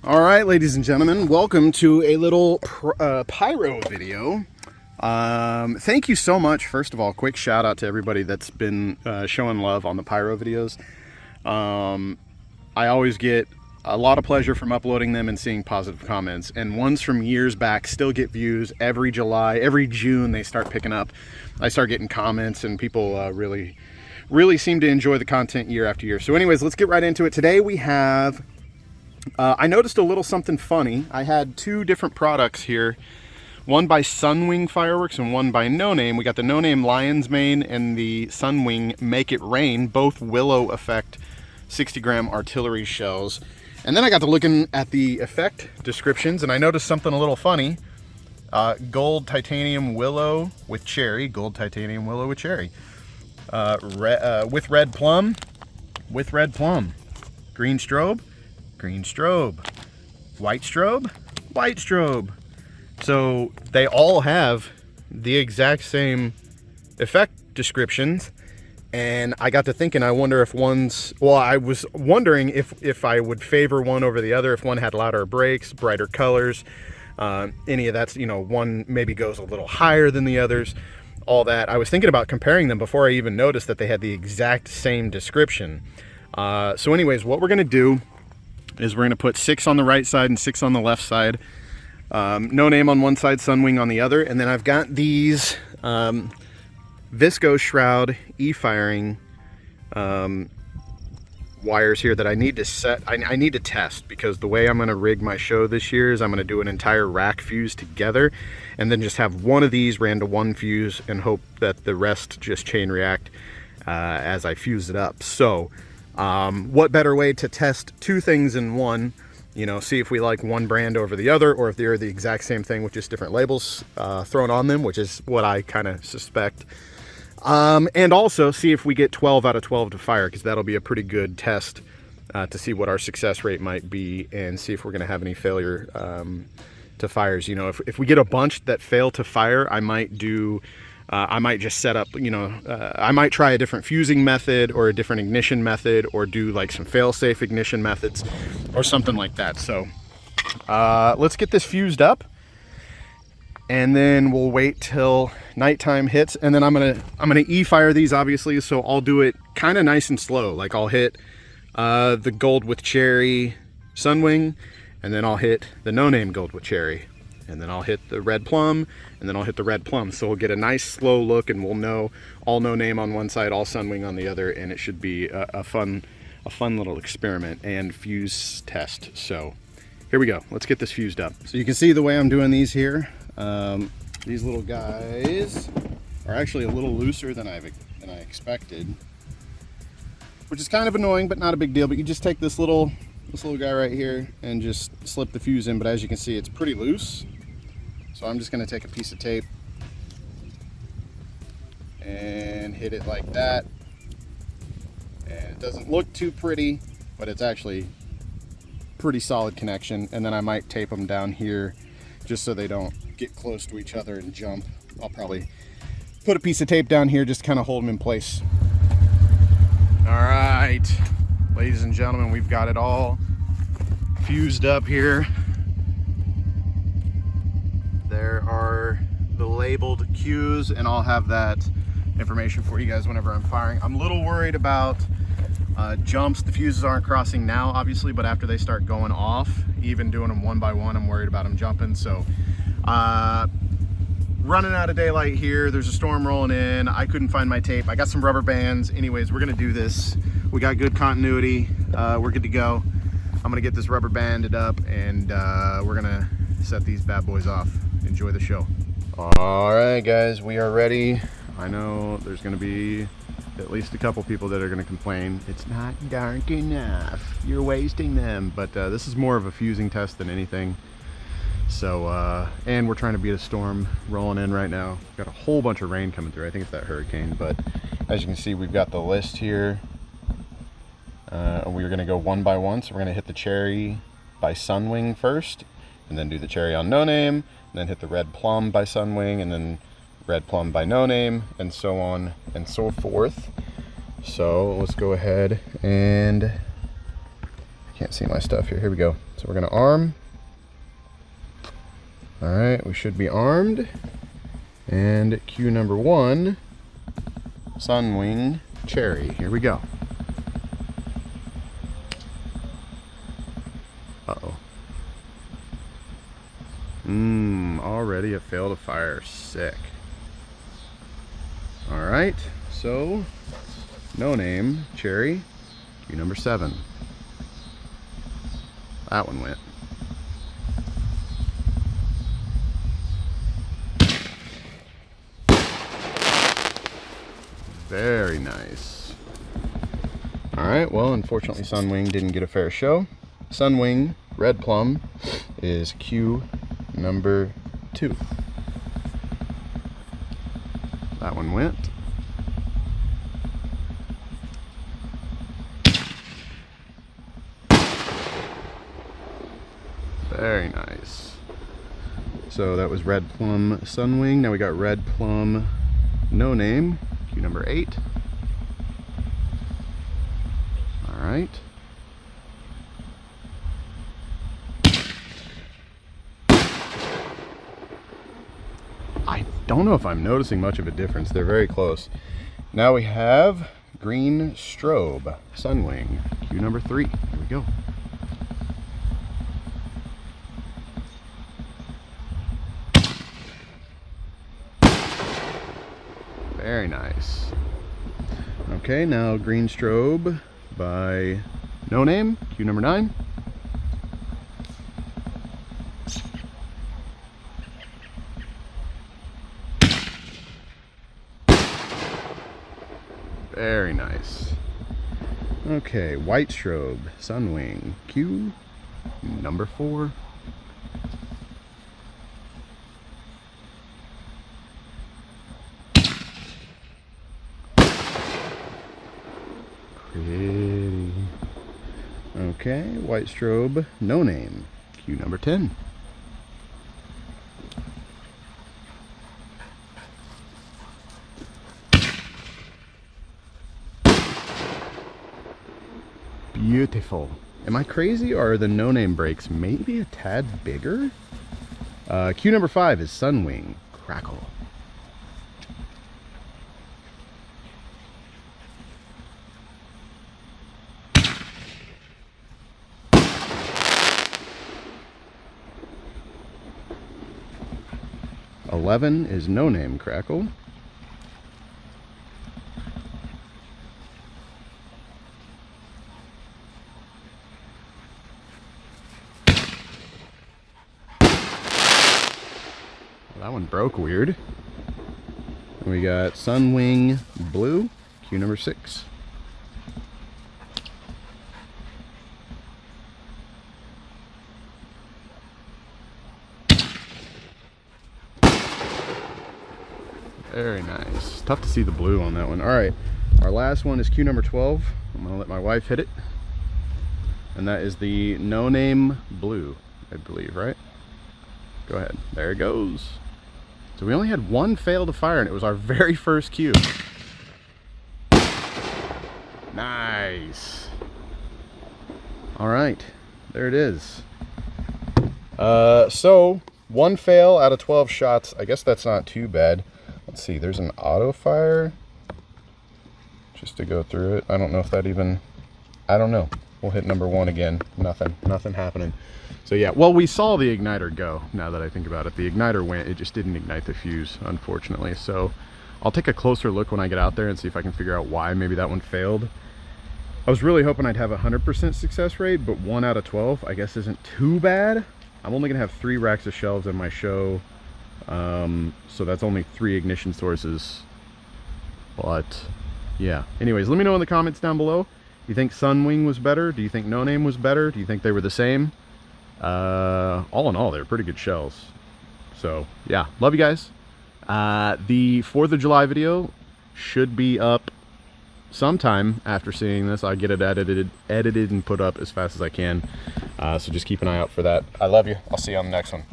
All right, ladies and gentlemen, welcome to a little pyro video. Thank you so much. First of all, quick shout out to everybody that's been showing love on the pyro videos. I always get a lot of pleasure from uploading them and seeing positive comments, and ones from years back still get views. Every July, every June they start picking up. I start getting comments, and people really seem to enjoy the content year after year. So anyways, let's get right into it. Today we have I noticed a little something funny. I had two different products here, one by Sunwing Fireworks and one by No Name. We got the No Name Lion's Mane and the Sunwing Make It Rain, both Willow effect 60-gram artillery shells. And then I got to looking at the effect descriptions, and I noticed something a little funny. Gold titanium willow with cherry, gold titanium willow with cherry, with red plum, green strobe, green strobe, white strobe, white strobe. So they all have the exact same effect descriptions, and I got to thinking, I wonder if I was wondering if I would favor one over the other, if one had louder breaks, brighter colors, any of that's, one maybe goes a little higher than the others, all that. I was thinking about comparing them before I even noticed that they had the exact same description. So anyways, what we're gonna do is we're gonna put 6 on the right side and 6 on the left side. No Name on one side, Sunwing on the other. And then I've got these Visco Shroud e-firing wires here that I need to set. I need to test, because the way I'm gonna rig my show this year is I'm gonna do an entire rack fuse together and then just have one of these ran to one fuse and hope that the rest just chain react as I fuse it up. So what better way to test two things in one, see if we like one brand over the other, or if they're the exact same thing with just different labels thrown on them, which is what I kind of suspect. And also see if we get 12 out of 12 to fire, because that'll be a pretty good test to see what our success rate might be, and see if we're going to have any failure to fires. If we get a bunch that fail to fire, I might do I might just set up, I might try a different fusing method or a different ignition method, or do like some fail-safe ignition methods or something like that. So let's get this fused up, and then we'll wait till nighttime hits, and then I'm gonna e-fire these, obviously. So I'll do it kind of nice and slow. Like I'll hit the gold with cherry Sunwing, and then I'll hit the No Name gold with cherry, and then I'll hit the red plum, and then I'll hit the red plum. So we'll get a nice slow look, and we'll know all No Name on one side, all Sunwing on the other, and it should be a fun little experiment and fuse test. So here we go. Let's get this fused up. So you can see the way I'm doing these here. These little guys are actually a little looser than I expected, which is kind of annoying, but not a big deal. But you just take this little guy right here and just slip the fuse in, but as you can see, it's pretty loose. So I'm just going to take a piece of tape and hit it like that. And it doesn't look too pretty, but it's actually pretty solid connection. And then I might tape them down here just so they don't get close to each other and jump. I'll probably put a piece of tape down here just to kind of hold them in place. All right, ladies and gentlemen, we've got it all fused up here. There are the labeled cues, and I'll have that information for you guys whenever I'm firing. I'm a little worried about jumps. The fuses aren't crossing now, obviously, but after they start going off, even doing them one by one, I'm worried about them jumping. So running out of daylight here. There's a storm rolling in. I couldn't find my tape. I got some rubber bands. Anyways, we're gonna do this. We got good continuity. We're good to go. I'm gonna get this rubber banded up, and we're gonna set these bad boys off. Enjoy the show. All right, guys, we are ready. I know there's gonna be at least a couple people that are gonna complain. It's not dark enough. You're wasting them. But this is more of a fusing test than anything. So, and we're trying to beat a storm rolling in right now. Got a whole bunch of rain coming through. I think it's that hurricane, but as you can see, we've got the list here. We're gonna go one by one. So we're gonna hit the cherry by Sunwing first, and then do the cherry on No Name, and then hit the red plum by Sunwing, and then red plum by No Name, and so on and so forth. So let's go ahead and Can't see my stuff here. Here we go. So we're gonna arm. All right, we should be armed. And cue number 1, Sunwing Cherry. Here we go. Uh-oh. Already a fail to fire. Sick. All right, so no name, Cherry, cue number 7. That one went. Very nice. All right, well, unfortunately Sunwing didn't get a fair show. Sunwing Red Plum is cue number 2. That one went. Very nice. So that was Red Plum Sunwing. Now we got Red Plum No Name, cue number 8. All right. I don't know if I'm noticing much of a difference. They're very close. Now we have Green Strobe Sunwing, cue number 3. Here we go. Very nice. Okay, now Green Strobe by No Name, cue number 9. Very nice. Okay, White Strobe Sunwing, cue number 4. Pretty. Okay, White Strobe No Name, cue number 10. Beautiful. Am I crazy, or are the No Name breaks maybe a tad bigger? Cue number 5 is Sunwing Crackle. '11 is No Name Crackle. That one broke weird. And we got Sunwing Blue, cue number 6. Very nice. Tough to see the blue on that one. All right, our last one is cue number 12. I'm gonna let my wife hit it. And that is the No Name Blue, I believe, right? Go ahead. There it goes. So we only had one fail to fire, and it was our very first cue. Nice. All right, there it is. So one fail out of 12 shots. I guess that's not too bad. Let's see, there's an auto fire. Just to go through it. I don't know if that even, I don't know. We'll hit number 1 again. Nothing happening. So yeah, well, we saw the igniter go, now that I think about it. The igniter went, it just didn't ignite the fuse, unfortunately. So I'll take a closer look when I get out there and see if I can figure out why maybe that one failed. I was really hoping I'd have a 100% success rate, but 1 out of 12 I guess isn't too bad. I'm only gonna have 3 racks of shelves in my show, so that's only 3 ignition sources. But yeah, anyways, let me know in the comments down below. Do you think Sunwing was better? Do you think No Name was better? Do you think they were the same? All in all, they're pretty good shells. So yeah, love you guys. The 4th of July video should be up sometime after seeing this. I'll get it edited and put up as fast as I can. So just keep an eye out for that. I love you. I'll see you on the next one.